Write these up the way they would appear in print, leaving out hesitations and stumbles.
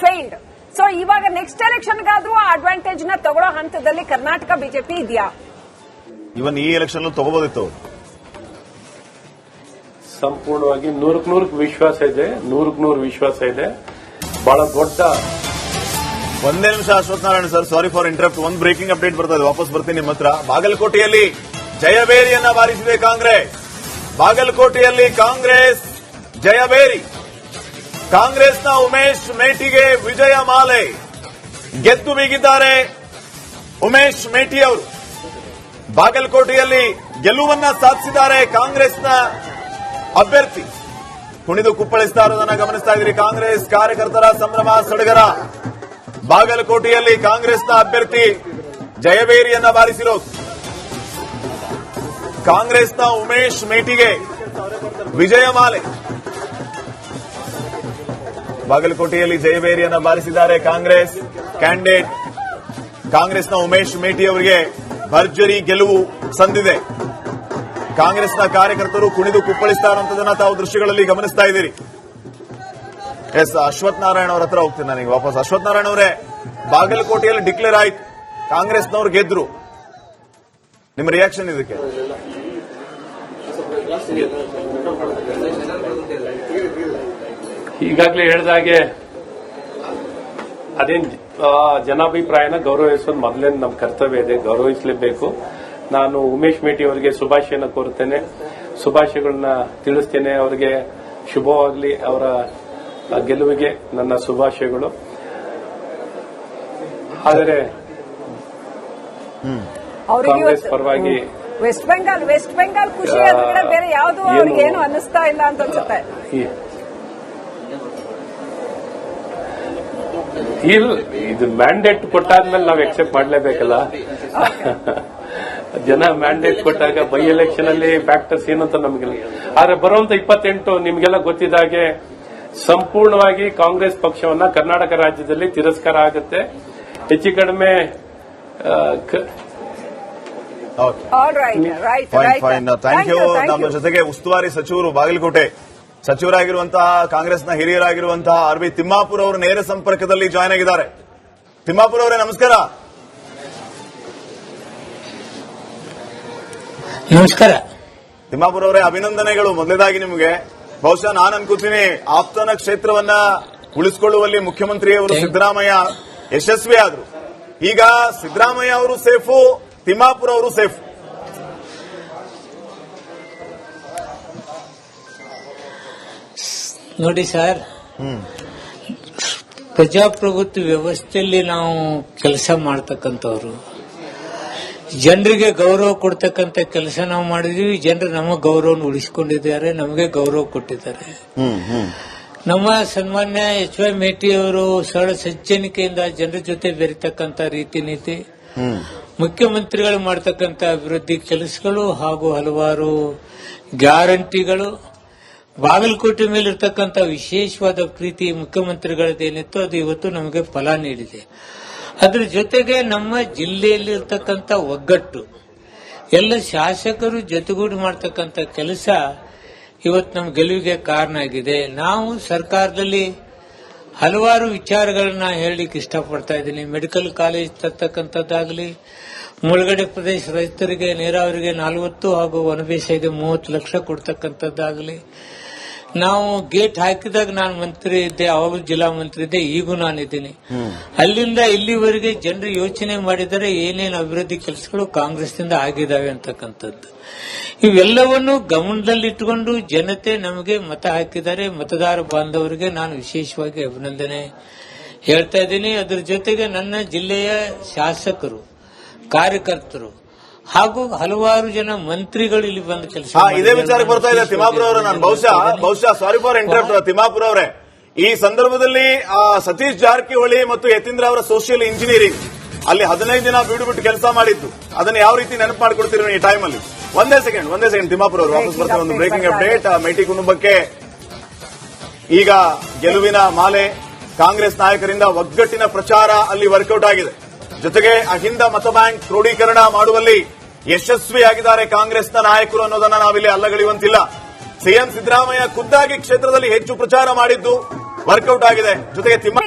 Failed. So ಇವಾಗ next ಎಲೆಕ್ಷನ್ಗಾದ್ರೂ ಆ advantage ನ ತಗೊಳ್ಳೋ ಹಂತದಲ್ಲಿ ಕರ್ನಾಟಕ ಬಿಜೆಪಿ ಇದೆಯಾ? ಇವನ್ ಈ ಎಲೆಕ್ಷನ್ ತಗೋಬೋದಿತ್ತು. ಸಂಪೂರ್ಣವಾಗಿ 100% ವಿಶ್ವಾಸ ಇದೆ, 100% ವಿಶ್ವಾಸ ಇದೆ. ಬಹಳ ದೊಡ್ಡ ಒಂದೇ ನಿಮಿಷ Ashwath Narayana sir, sorry for interrupt. ಒಂದು ಬ್ರೇಕಿಂಗ್ ಅಪ್ಡೇಟ್ ಬರ್ತಾ ಇದೆ, ವಾಪಸ್ ಬರ್ತೀನಿ ನಿಮ್ಮ ಹತ್ರ. ಬಾಗಲಕೋಟೆಯಲ್ಲಿ ಜಯಬೇರಿಯನ್ನ ಬಾರಿಸಿದೆ ಕಾಂಗ್ರೆಸ್. ಬಾಗಲಕೋಟೆಯಲ್ಲಿ ಕಾಂಗ್ರೆಸ್ ಜಯಬೇರಿ. ಕಾಂಗ್ರೆಸ್ನ ಉಮೇಶ್ ಮೇಟಿಗೆ ವಿಜಯ ಮಾಲೆ. ಗೆದ್ದು ಬೀಗಿದ್ದಾರೆ ಉಮೇಶ್ ಮೇಟಿ ಅವರು. ಬಾಗಲಕೋಟೆಯಲ್ಲಿ ಗೆಲುವನ್ನ ಸಾಧಿಸಿದ್ದಾರೆ ಕಾಂಗ್ರೆಸ್ನ ಅಭ್ಯರ್ಥಿ. ಕುಣಿದು ಕುಪ್ಪಳಿಸ್ತಾ ಇರೋದನ್ನ ಗಮನಿಸ್ತಾ ಇದ್ದೀರಿ. ಕಾಂಗ್ರೆಸ್ ಕಾರ್ಯಕರ್ತರ ಸಂಭ್ರಮ ಸಡಗರ. ಬಾಗಲಕೋಟೆಯಲ್ಲಿ ಕಾಂಗ್ರೆಸ್ನ ಅಭ್ಯರ್ಥಿ ಜಯಬೇರಿಯನ್ನ ಬಾರಿಸಿರೋದು. ಕಾಂಗ್ರೆಸ್ನ ಉಮೇಶ್ ಮೇಟಿಗೆ ವಿಜಯ ಮಾಲೆ. ಬಾಗಲಕೋಟೆಯಲ್ಲಿ ಜಯಬೇರಿಯನ್ನ ಬಾರಿಸಿದ್ದಾರೆ ಕಾಂಗ್ರೆಸ್ ಕ್ಯಾಂಡಿಡೇಟ್. ಕಾಂಗ್ರೆಸ್ನ ಉಮೇಶ್ ಮೇಟಿ ಅವರಿಗೆ ಭರ್ಜರಿ ಗೆಲುವು ಸಂದಿದೆ. ಕಾಂಗ್ರೆಸ್ನ ಕಾರ್ಯಕರ್ತರು ಕುಣಿದು ಕುಪ್ಪಳಿಸ್ತಾ ಇರುವಂತದನ್ನ ತಾವು ದೃಶ್ಯಗಳಲ್ಲಿ ಗಮನಿಸ್ತಾ ಇದ್ದೀರಿ. ಎಸ್, ಅಶ್ವಥ್ ನಾರಾಯಣ ಅವರ ಹತ್ರ ಹೋಗ್ತೀನಿ ನನಗೆ ವಾಪಸ್. ಅಶ್ವಥ್ ನಾರಾಯಣ ಅವರೇ, ಬಾಗಲಕೋಟೆಯಲ್ಲಿ ಡಿಕ್ಲೇರ್ ಆಯ್ತು, ಕಾಂಗ್ರೆಸ್ನವರು ಗೆದ್ರು. ನಿಮ್ಮ ರಿಯಾಕ್ಷನ್ ಇದಕ್ಕೆ? ಈಗಾಗಲೇ ಹೇಳಿದ ಹಾಗೆ ಅದೇನ್ ಜನಾಭಿಪ್ರಾಯನ ಗೌರವಿಸೋದು ಮೊದಲೇ ನಮ್ಮ ಕರ್ತವ್ಯ ಇದೆ, ಗೌರವಿಸಲೇಬೇಕು. ನಾನು ಉಮೇಶ್ ಮೇಟಿ ಅವರಿಗೆ ಶುಭಾಶಯನ ಕೋರುತ್ತೇನೆ, ಶುಭಾಶಯಗಳನ್ನ ತಿಳಿಸ್ತೇನೆ. ಅವರಿಗೆ ಶುಭವಾಗಲಿ, ಅವರ ಗೆಲುವಿಗೆ ನನ್ನ ಶುಭಾಶಯಗಳು. ಆದರೆ ಕಾಂಗ್ರೆಸ್ ಪರವಾಗಿ ವೆಸ್ಟ್ ಬೆಂಗಾಲ್ ಖುಷಿ ಆದ್ರೆ ಬೇರೆ ಯಾವುದು ಅವ್ರಿಗೆ ಏನು ಅನ್ನಿಸ್ತಾ ಇಲ್ಲ ಅಂತ ಅನ್ಸುತ್ತೆ. ಇದು ಮ್ಯಾಂಡೇಟ್ ಕೊಟ್ಟಾದ್ಮೇಲೆ ನಾವು ಎಕ್ಸೆಪ್ಟ್ ಮಾಡಲೇಬೇಕಲ್ಲ. ಜನ ಮ್ಯಾಂಡೇಟ್ ಕೊಟ್ಟಾಗ ಬೈ ಎಲೆಕ್ಷನ್ ಅಲ್ಲಿ ಫ್ಯಾಕ್ಟರ್ಸ್ ಏನಂತ ನಮಗಿಲ್ಲ. ಆದ್ರೆ ಬರುವಂತ 28 ನಿಮಗೆಲ್ಲ ಗೊತ್ತಿದ್ದಾಗೆ ಸಂಪೂರ್ಣವಾಗಿ ಕಾಂಗ್ರೆಸ್ ಪಕ್ಷವನ್ನ ಕರ್ನಾಟಕ ರಾಜ್ಯದಲ್ಲಿ ತಿರಸ್ಕಾರ ಆಗುತ್ತೆ. ಹೆಚ್ಚು ಕಡಿಮೆ ಥ್ಯಾಂಕ್ ಯು. ನಮ್ಮ ಜೊತೆಗೆ ಉಸ್ತುವಾರಿ ಸಚಿವರು, ಬಾಗಲಕೋಟೆ ಸಚಿವರಾಗಿರುವಂತಹ ಕಾಂಗ್ರೆಸ್ನ ಹಿರಿಯರಾಗಿರುವಂತಹ ಆರ್ ಬಿ ತಿಮ್ಮಾಪುರ್ ಅವರು ನೇರ ಸಂಪರ್ಕದಲ್ಲಿ ಜಾಯ್ನ್ ಆಗಿದ್ದಾರೆ. ತಿಮ್ಮಾಪುರ್ ಅವರೇ, ನಮಸ್ಕಾರ. ನಮಸ್ಕಾರ. ತಿಮ್ಮಾಪುರ್ ಅವರೇ, ಅಭಿನಂದನೆಗಳು ಮೊದಲೇದಾಗಿ ನಿಮಗೆ. ಬಹುಶಃ ನಾನು ಅನ್ಕೋತೀನಿ ಆಪ್ತನ ಕ್ಷೇತ್ರವನ್ನ ಉಳಿಸಿಕೊಳ್ಳುವಲ್ಲಿ ಮುಖ್ಯಮಂತ್ರಿಯವರು ಸಿದ್ದರಾಮಯ್ಯ ಯಶಸ್ವಿ ಆದ್ರು. ಈಗ ಸಿದ್ದರಾಮಯ್ಯ ಅವರು ಸೇಫು, ತಿಮ್ಮಾಪುರ್ ಅವರು ಸೇಫ್. ನೋಡಿ ಸರ್, ಪ್ರಜಾಪ್ರಭುತ್ವ ವ್ಯವಸ್ಥೆಯಲ್ಲಿ ನಾವು ಕೆಲಸ ಮಾಡ್ತಕ್ಕಂಥವ್ರು, ಜನರಿಗೆ ಗೌರವ ಕೊಡ್ತಕ್ಕಂಥ ಕೆಲಸ ನಾವು ಮಾಡಿದೀವಿ. ಜನರು ನಮ್ಮ ಗೌರವವನ್ನು ಉಳಿಸಿಕೊಂಡಿದ್ದಾರೆ, ನಮಗೆ ಗೌರವ ಕೊಟ್ಟಿದ್ದಾರೆ. ನಮ್ಮ ಸನ್ಮಾನ್ಯ ಎಚ್ ವೈ ಮೇಟಿ ಅವರು ಸರಳ ಸಜ್ಜನಿಕೆಯಿಂದ ಜನರ ಜೊತೆ ಬೆರೆತಕ್ಕಂಥ ರೀತಿ ನೀತಿ, ಮುಖ್ಯಮಂತ್ರಿಗಳು ಮಾಡತಕ್ಕಂಥ ಅಭಿವೃದ್ಧಿ ಕೆಲಸಗಳು ಹಾಗೂ ಹಲವಾರು ಗ್ಯಾರಂಟಿಗಳು, ಬಾಗಲಕೋಟೆ ಮೇಲಿರ್ತಕ್ಕಂಥ ವಿಶೇಷವಾದ ಪ್ರೀತಿ ಮುಖ್ಯಮಂತ್ರಿಗಳದ್ದೇನಿತ್ತು ಅದು ಇವತ್ತು ನಮಗೆ ಫಲ ನೀಡಿದೆ. ಅದರ ಜೊತೆಗೆ ನಮ್ಮ ಜಿಲ್ಲೆಯಲ್ಲಿ ಇರ್ತಕ್ಕಂಥ ಒಗ್ಗಟ್ಟು, ಎಲ್ಲ ಶಾಸಕರು ಜೊತೆಗೂಡಿ ಮಾಡತಕ್ಕಂಥ ಕೆಲಸ ಇವತ್ತು ನಮ್ಮ ಗೆಲುವಿಗೆ ಕಾರಣ ಆಗಿದೆ. ನಾವು ಸರ್ಕಾರದಲ್ಲಿ ಹಲವಾರು ವಿಚಾರಗಳನ್ನ ಹೇಳಲಿಕ್ಕೆ ಇಷ್ಟಪಡ್ತಾ ಇದ್ದೀನಿ. ಮೆಡಿಕಲ್ ಕಾಲೇಜ್ ತರ್ತಕ್ಕಂಥದ್ದಾಗಲಿ, ಮುಳುಗಡೆ ಪ್ರದೇಶ ರೈತರಿಗೆ ನೀರಾವರಿಗೆ 40 ಹಾಗೂ ವನಬೇಸಾಯಕ್ಕೆ 30 ಲಕ್ಷ ಕೊಡ್ತಕ್ಕಂಥದ್ದಾಗಲಿ, ನಾವು ಗೇಟ್ ಹಾಕಿದಾಗ ನಾನು ಮಂತ್ರಿ ಇದ್ದೆ, ಅವಾಗ ಜಿಲ್ಲಾ ಮಂತ್ರಿ ಇದ್ದೆ, ಈಗೂ ನಾನಿದ್ದೀನಿ. ಅಲ್ಲಿಂದ ಇಲ್ಲಿವರೆಗೆ ಜನರು ಯೋಚನೆ ಮಾಡಿದರೆ ಏನೇನು ಅಭಿವೃದ್ಧಿ ಕೆಲಸಗಳು ಕಾಂಗ್ರೆಸ್ನಿಂದ ಆಗಿದ್ದಾವೆ ಅಂತಕ್ಕಂಥದ್ದು. ಇವೆಲ್ಲವನ್ನು ಗಮನದಲ್ಲಿಟ್ಟುಕೊಂಡು ಜನತೆ ನಮಗೆ ಮತ ಹಾಕಿದ್ದಾರೆ. ಮತದಾರ ಬಾಂಧವರಿಗೆ ನಾನು ವಿಶೇಷವಾಗಿ ಅಭಿನಂದನೆ ಹೇಳ್ತಾ ಇದ್ದೀನಿ. ಅದರ ಜೊತೆಗೆ ನನ್ನ ಜಿಲ್ಲೆಯ ಶಾಸಕರು, ಕಾರ್ಯಕರ್ತರು ಹಾಗೂ ಹಲವಾರು ಜನ ಮಂತ್ರಿಗಳು ಇಲ್ಲಿ ಬಂದು ಕೆಲಸ ಇದೇ ವಿಚಾರಕ್ಕೆ ಬರ್ತಾ ಇದೆ. ತಿಮ್ಮಾಪುರ ಅವರೇ, ನಾನು ಬಹುಶಃ ಸಾರಿ ಫಾರ್ ಇಂಟರಪ್ಟ್. ತಿಮ್ಮಾಪುರ ಅವರೇ, ಈ ಸಂದರ್ಭದಲ್ಲಿ ಸತೀಶ್ ಜಾರಕಿಹೊಳಿ ಮತ್ತು ಯತೀಂದ್ರ ಅವರ ಸೋಷಿಯಲ್ ಇಂಜಿನಿಯರಿಂಗ್ ಅಲ್ಲಿ 15 ದಿನ ಬಿಟ್ಟು ಕೆಲಸ ಮಾಡಿದ್ದು, ಅದನ್ನ ಯಾವ ರೀತಿ ನೆನಪು ಮಾಡಿಕೊಡ್ತೀರಿ ಈ ಟೈಮ್ ಅಲ್ಲಿ? ಒಂದೇ ಸೆಕೆಂಡ್ ತಿಮ್ಮಾಪುರ ಅವರು ವಾಪಸ್ ಬರ್ತಾರೆ. ಒಂದು ಬ್ರೇಕಿಂಗ್ ಅಪ್ಡೇಟ್. ಮೇಟಿ ಕುಟುಂಬಕ್ಕೆ ಈಗ ಗೆಲುವಿನ ಮಾಲೆ. ಕಾಂಗ್ರೆಸ್ ನಾಯಕರಿಂದ ಒಗ್ಗಟ್ಟಿನ ಪ್ರಚಾರ ಅಲ್ಲಿ ವರ್ಕೌಟ್ ಆಗಿದೆ. ಜೊತೆಗೆ ಅಹಿಂದ ಮತ ಬ್ಯಾಂಕ್ ಕ್ರೋಢೀಕರಣ ಮಾಡುವಲ್ಲಿ ಯಶಸ್ವಿಯಾಗಿದ್ದಾರೆ ಕಾಂಗ್ರೆಸ್ನ ನಾಯಕರು ಅನ್ನೋದನ್ನ ನಾವಿಲ್ಲಿ ಅಲ್ಲಗಳೆಯುವಂತಿಲ್ಲ. ಸಿಎಂ ಸಿದ್ದರಾಮಯ್ಯ ಖುದ್ದಾಗಿ ಕ್ಷೇತ್ರದಲ್ಲಿ ಹೆಚ್ಚು ಪ್ರಚಾರ ಮಾಡಿದ್ದು, ವರ್ಕೌಟ್ ಆಗಿದೆ. ಜೊತೆಗೆ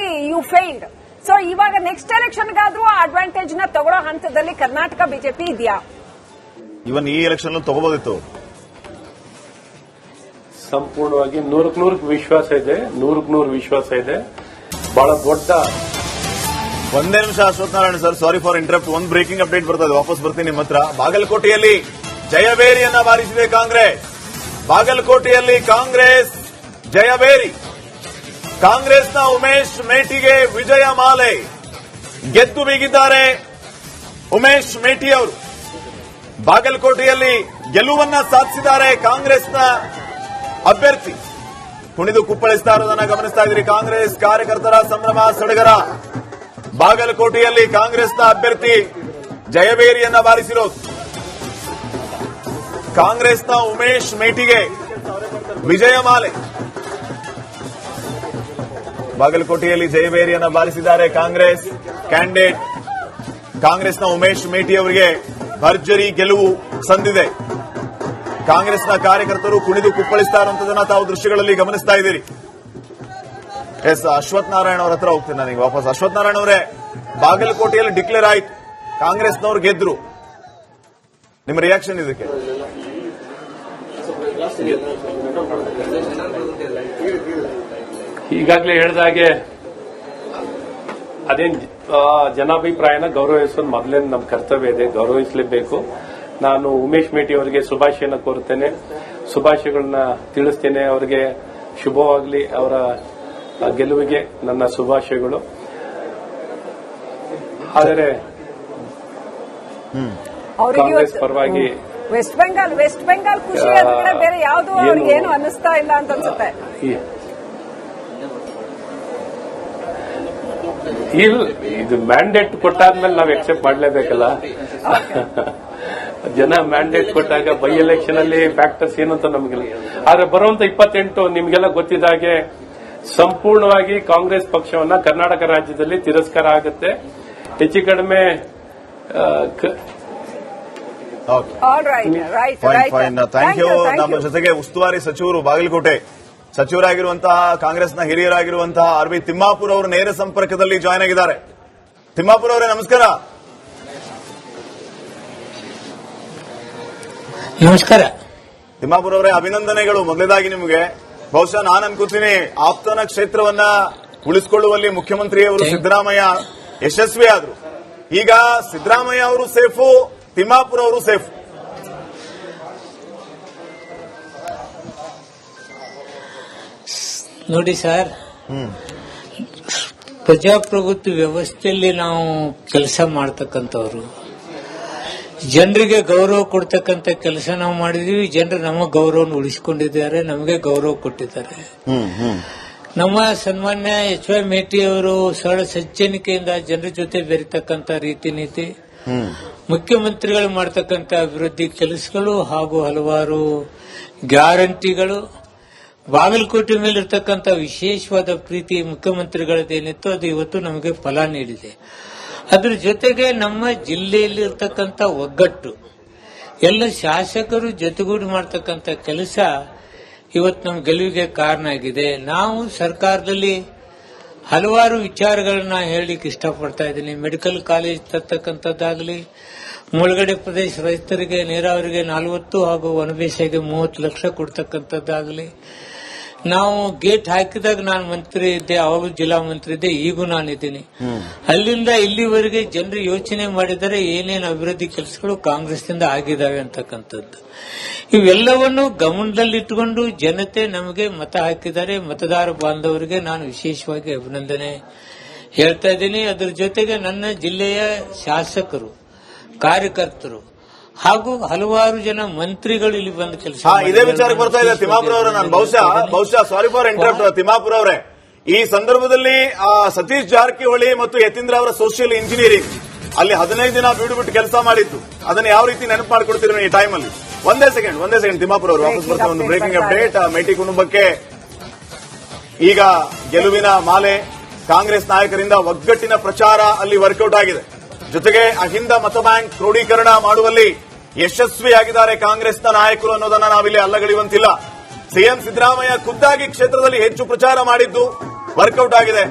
ಯು ಫೇಲ್ಡ್. ಸೊ ಇವಾಗ ನೆಕ್ಸ್ಟ್ ಎಲೆಕ್ಷನ್ಗಾದ್ರೂ ಆ ಅಡ್ವಾಂಟೇಜ್ ನ ತಗೊಳ್ಳೋ ಹಂತದಲ್ಲಿ ಕರ್ನಾಟಕ ಬಿಜೆಪಿ ಇದೆಯಾ? ಇವನ್ ಈ ಎಲೆಕ್ಷನ್ ತಗೋಬೋದಿತ್ತು. ಸಂಪೂರ್ಣವಾಗಿ 100% ವಿಶ್ವಾಸ ಇದೆ, 100% ವಿಶ್ವಾಸ ಇದೆ. ಬಹಳ ದೊಡ್ಡ. ಒಂದೇ ನಿಮಿಷ Ashwathnarayan sir, sorry for interrupt. ಒಂದು ಬ್ರೇಕಿಂಗ್ ಅಪ್ಡೇಟ್ ಬರ್ತದೆ, ವಾಪಸ್ ಬರ್ತೀನಿ ನಿಮ್ಮ ಹತ್ರ. ಬಾಗಲಕೋಟೆಯಲ್ಲಿ ಜಯಬೇರಿಯನ್ನ ಬಾರಿಸಿದೆ ಕಾಂಗ್ರೆಸ್. ಬಾಗಲಕೋಟೆಯಲ್ಲಿ ಕಾಂಗ್ರೆಸ್ ಜಯಬೇರಿ. ಕಾಂಗ್ರೆಸ್ನ ಉಮೇಶ್ ಮೇಟಿಗೆ ವಿಜಯ ಮಾಲೆ. ಗೆದ್ದು ಬೀಗಿದ್ದಾರೆ ಉಮೇಶ್ ಮೇಟಿ ಅವರು. ಬಾಗಲಕೋಟೆಯಲ್ಲಿ ಗೆಲುವನ್ನ ಸಾಧಿಸಿದ್ದಾರೆ ಕಾಂಗ್ರೆಸ್ನ ಅಭ್ಯರ್ಥಿ. ಕುಣಿದು ಕುಪ್ಪಳಿಸ್ತಾ ಇರೋದನ್ನ ಗಮನಿಸ್ತಾ ಇದ್ದೀರಿ. ಕಾಂಗ್ರೆಸ್ ಕಾರ್ಯಕರ್ತರ ಸಂಭ್ರಮ ಸಡಗರ. ಬಾಗಲಕೋಟೆಯಲ್ಲಿ ಕಾಂಗ್ರೆಸ್ನ ಅಭ್ಯರ್ಥಿ ಜಯಬೇರಿಯನ್ನ ಬಾರಿಸಿರೋದು. ಕಾಂಗ್ರೆಸ್ನ ಉಮೇಶ್ ಮೇಟಿಗೆ ವಿಜಯ ಮಾಲೆ. ಬಾಗಲಕೋಟೆಯಲ್ಲಿ ಜಯಬೇರಿಯನ್ನ ಬಾರಿಸಿದ್ದಾರೆ ಕಾಂಗ್ರೆಸ್ ಕ್ಯಾಂಡಿಡೇಟ್. ಕಾಂಗ್ರೆಸ್ನ ಉಮೇಶ್ ಮೇಟಿ ಅವರಿಗೆ ಭರ್ಜರಿ ಗೆಲುವು ಸಂದಿದೆ. ಕಾಂಗ್ರೆಸ್ನ ಕಾರ್ಯಕರ್ತರು ಕುಣಿದು ಕುಪ್ಪಳಿಸ್ತಾ ಇರುವಂತದನ್ನ ತಾವು ದೃಶ್ಯಗಳಲ್ಲಿ ಗಮನಿಸ್ತಾ ಇದ್ದೀರಿ. ಎಸ್, ಅಶ್ವಥ್ ನಾರಾಯಣ ಅವರ ಹತ್ರ ಹೋಗ್ತೀನಿ ನನಗೆ ವಾಪಸ್. ಅಶ್ವಥ್ ನಾರಾಯಣ ಅವರೇ, ಬಾಗಲಕೋಟೆಯಲ್ಲಿ ಡಿಕ್ಲೇರ್ ಆಯ್ತು, ಕಾಂಗ್ರೆಸ್ನವರು ಗೆದ್ರು. ನಿಮ್ಮ ರಿಯಾಕ್ಷನ್ ಇದಕ್ಕೆ? ಈಗಾಗಲೇ ಹೇಳಿದಾಗೆ ಅದೇನ್ ಜನಾಭಿಪ್ರಾಯನ ಗೌರವಿಸೋದು ಮೊದಲೇನು ನಮ್ಮ ಕರ್ತವ್ಯ ಇದೆ, ಗೌರವಿಸಲೇಬೇಕು. ನಾನು ಉಮೇಶ್ ಮೇಟಿ ಅವರಿಗೆ ಶುಭಾಶಯನ ಕೋರುತ್ತೇನೆ, ಶುಭಾಶಯಗಳನ್ನ ತಿಳಿಸ್ತೇನೆ. ಅವರಿಗೆ ಶುಭವಾಗಲಿ, ಅವರ ಗೆಲುವಿಗೆ ನನ್ನ ಶುಭಾಶಯಗಳು. ಆದರೆ ಕಾಂಗ್ರೆಸ್ ಪರವಾಗಿ ವೆಸ್ಟ್ ಬೆಂಗಾಲ್ ಖುಷಿ ಆದ್ರೆ ಬೇರೆ ಯಾವುದು ಅವ್ರಿಗೆ ಏನು ಅನ್ನಿಸ್ತಾ ಇಲ್ಲ ಅಂತ ಅನ್ಸುತ್ತೆ. ಇದು ಮ್ಯಾಂಡೇಟ್ ಕೊಟ್ಟಾದ್ಮೇಲೆ ನಾವು ಎಕ್ಸೆಪ್ಟ್ ಮಾಡಲೇಬೇಕಲ್ಲ. ಜನ ಮ್ಯಾಂಡೇಟ್ ಕೊಟ್ಟಾಗ ಬೈ ಎಲೆಕ್ಷನ್ ಅಲ್ಲಿ ಫ್ಯಾಕ್ಟರ್ಸ್ ಏನು ಅಂತ ನಮಗಿಲ್ಲ. ಆದ್ರೆ ಬರುವಂತ 28 ನಿಮ್ಗೆಲ್ಲ ಗೊತ್ತಿದ್ದಾಗೆ ಸಂಪೂರ್ಣವಾಗಿ ಕಾಂಗ್ರೆಸ್ ಪಕ್ಷವನ್ನ ಕರ್ನಾಟಕ ರಾಜ್ಯದಲ್ಲಿ ತಿರಸ್ಕಾರ ಆಗುತ್ತೆ. ಹೆಚ್ಚು ಕಡಿಮೆ ಥ್ಯಾಂಕ್ ಯು. ನಮ್ಮ ಜೊತೆಗೆ ಉಸ್ತುವಾರಿ ಸಚಿವರು ಬಾಗಲಕೋಟೆ ಸಚಿವರಾಗಿರುವಂತಹ ಕಾಂಗ್ರೆಸ್ನ ಹಿರಿಯರಾಗಿರುವಂತಹ ಆರ್.ಬಿ. ತಿಮ್ಮಾಪುರ್ ಅವರು ನೇರ ಸಂಪರ್ಕದಲ್ಲಿ ಜಾಯ್ನ್ ಆಗಿದ್ದಾರೆ. ತಿಮ್ಮಾಪುರ್ ಅವರೇ, ನಮಸ್ಕಾರ. ನಮಸ್ಕಾರ ತಿಮ್ಮಾಪುರ್ ಅವರೇ, ಅಭಿನಂದನೆಗಳು ಮೊದಲೇದಾಗಿ ನಿಮಗೆ. ಬಹುಶಃ ನಾನು ಅನ್ಕೋತೀನಿ ಆಪ್ತನ ಕ್ಷೇತ್ರವನ್ನ ಉಳಿಸಿಕೊಳ್ಳುವಲ್ಲಿ ಮುಖ್ಯಮಂತ್ರಿಯವರು ಸಿದ್ದರಾಮಯ್ಯ ಯಶಸ್ವಿ ಆದ್ರು. ಈಗ ಸಿದ್ದರಾಮಯ್ಯ ಅವರು ಸೇಫು, ತಿಮ್ಮಾಪುರ್ ಅವರು ಸೇಫ್. ನೋಡಿ ಸರ್, ಪ್ರಜಾಪ್ರಭುತ್ವ ವ್ಯವಸ್ಥೆಯಲ್ಲಿ ನಾವು ಕೆಲಸ ಮಾಡ್ತಕ್ಕಂಥವ್ರು, ಜನರಿಗೆ ಗೌರವ ಕೊಡ್ತಕ್ಕಂಥ ಕೆಲಸ ನಾವು ಮಾಡಿದೀವಿ. ಜನರು ನಮ್ಮ ಗೌರವವನ್ನು ಉಳಿಸಿಕೊಂಡಿದ್ದಾರೆ, ನಮಗೆ ಗೌರವ ಕೊಟ್ಟಿದ್ದಾರೆ. ನಮ್ಮ ಸನ್ಮಾನ್ಯ ಎಚ್.ವೈ. ಮೇಟಿ ಅವರು ಸರಳ ಸಜ್ಜನಿಕೆಯಿಂದ ಜನರ ಜೊತೆ ಬೆರೆತಕ್ಕಂಥ ರೀತಿ ನೀತಿ, ಮುಖ್ಯಮಂತ್ರಿಗಳು ಮಾಡತಕ್ಕಂಥ ಅಭಿವೃದ್ಧಿ ಕೆಲಸಗಳು ಹಾಗೂ ಹಲವಾರು ಗ್ಯಾರಂಟಿಗಳು, ಬಾಗಲಕೋಟೆ ಮೇಲಿರ್ತಕ್ಕಂಥ ವಿಶೇಷವಾದ ಪ್ರೀತಿ ಮುಖ್ಯಮಂತ್ರಿಗಳದ್ದೇನಿತ್ತು ಅದು ಇವತ್ತು ನಮಗೆ ಫಲ ನೀಡಿದೆ. ಅದರ ಜೊತೆಗೆ ನಮ್ಮ ಜಿಲ್ಲೆಯಲ್ಲಿರ್ತಕ್ಕಂಥ ಒಗ್ಗಟ್ಟು, ಎಲ್ಲ ಶಾಸಕರು ಜೊತೆಗೂಡಿ ಮಾಡತಕ್ಕಂಥ ಕೆಲಸ ಇವತ್ತು ನಮ್ಮ ಗೆಲುವಿಗೆ ಕಾರಣ ಆಗಿದೆ. ನಾವು ಸರ್ಕಾರದಲ್ಲಿ ಹಲವಾರು ವಿಚಾರಗಳನ್ನ ಹೇಳಲಿಕ್ಕೆ ಇಷ್ಟಪಡ್ತಾ ಇದ್ದೀನಿ. ಮೆಡಿಕಲ್ ಕಾಲೇಜ್ ತರ್ತಕ್ಕಂಥದ್ದಾಗಲಿ, ಮುಳುಗಡೆ ಪ್ರದೇಶ ರೈತರಿಗೆ ನೀರಾವರಿಗೆ 40 ಹಾಗೂ ವನಬೇಸಾಯಿಗೆ 30 ಲಕ್ಷ ಕೊಡ್ತಕ್ಕಂಥದ್ದಾಗಲಿ, ನಾವು ಗೇಟ್ ಹಾಕಿದಾಗ ನಾನು ಮಂತ್ರಿ ಇದ್ದೆ, ಅವಾಗ ಜಿಲ್ಲಾ ಮಂತ್ರಿ ಇದ್ದೆ, ಈಗೂ ನಾನಿದ್ದೀನಿ. ಅಲ್ಲಿಂದ ಇಲ್ಲಿವರೆಗೆ ಜನರು ಯೋಚನೆ ಮಾಡಿದರೆ ಏನೇನು ಅಭಿವೃದ್ಧಿ ಕೆಲಸಗಳು ಕಾಂಗ್ರೆಸ್ನಿಂದ ಆಗಿದ್ದಾವೆ ಅಂತಕ್ಕಂಥದ್ದು. ಇವೆಲ್ಲವನ್ನು ಗಮನದಲ್ಲಿಟ್ಟುಕೊಂಡು ಜನತೆ ನಮಗೆ ಮತ ಹಾಕಿದ್ದಾರೆ. ಮತದಾರ ಬಾಂಧವರಿಗೆ ನಾನು ವಿಶೇಷವಾಗಿ ಅಭಿನಂದನೆ ಹೇಳ್ತಾ ಇದ್ದೀನಿ. ಅದರ ಜೊತೆಗೆ ನನ್ನ ಜಿಲ್ಲೆಯ ಶಾಸಕರು, ಕಾರ್ಯಕರ್ತರು ಹಾಗೂ ಹಲವಾರು ಜನ ಮಂತ್ರಿಗಳು ಇಲ್ಲಿ ಬಂದು ಕೆಲಸ ಇದೇ ವಿಚಾರಕ್ಕೆ ಬರ್ತಾ ಇದೆ. ತಿಮ್ಮಾಪುರ ಅವರೇ, ನಾನು ಬಹುಶಃ ಸಾರಿ ಫಾರ್ ಇಂಟರಪ್ಟ್. ತಿಮ್ಮಾಪುರ ಅವರೇ, ಈ ಸಂದರ್ಭದಲ್ಲಿ ಸತೀಶ್ ಜಾರಕಿಹೊಳಿ ಮತ್ತು ಯತೀಂದ್ರ ಅವರ ಸೋಷಿಯಲ್ ಇಂಜಿನಿಯರಿಂಗ್ ಅಲ್ಲಿ 15 ದಿನ ಬಿಟ್ಟು ಕೆಲಸ ಮಾಡಿದ್ದು, ಅದನ್ನ ಯಾವ ರೀತಿ ನೆನಪು ಮಾಡಿಕೊಡ್ತೀರಿ ಈ ಟೈಮಲ್ಲಿ? ಒಂದೇ ಸೆಕೆಂಡ್ ತಿಮ್ಮಾಪುರ ಅವರು ವಾಪಸ್ ಬರ್ತಾರೆ. ಒಂದು ಬ್ರೇಕಿಂಗ್ ಅಪ್ಡೇಟ್. ಮೇಟಿ ಕುಟುಂಬಕ್ಕೆ ಈಗ ಗೆಲುವಿನ ಮಾಲೆ. ಕಾಂಗ್ರೆಸ್ ನಾಯಕರಿಂದ ಒಗ್ಗಟ್ಟಿನ ಪ್ರಚಾರ ಅಲ್ಲಿ ವರ್ಕೌಟ್ ಆಗಿದೆ. ಜೊತೆಗೆ ಅಹಿಂದ ಮತ ಬ್ಯಾಂಕ್ ಕ್ರೋಢೀಕರಣ ಮಾಡುವಲ್ಲಿ ಯಶಸ್ವಿಯಾಗಿದ್ದಾರೆ ಕಾಂಗ್ರೆಸ್ನ ನಾಯಕರು ಅನ್ನೋದನ್ನ ನಾವಿಲ್ಲಿ ಅಲ್ಲಗಳೆಯುವಂತಿಲ್ಲ. ಸಿಎಂ ಸಿದ್ದರಾಮಯ್ಯ ಖುದ್ದಾಗಿ ಕ್ಷೇತ್ರದಲ್ಲಿ ಹೆಚ್ಚು ಪ್ರಚಾರ ಮಾಡಿದ್ದು, ವರ್ಕೌಟ್ ಆಗಿದೆ.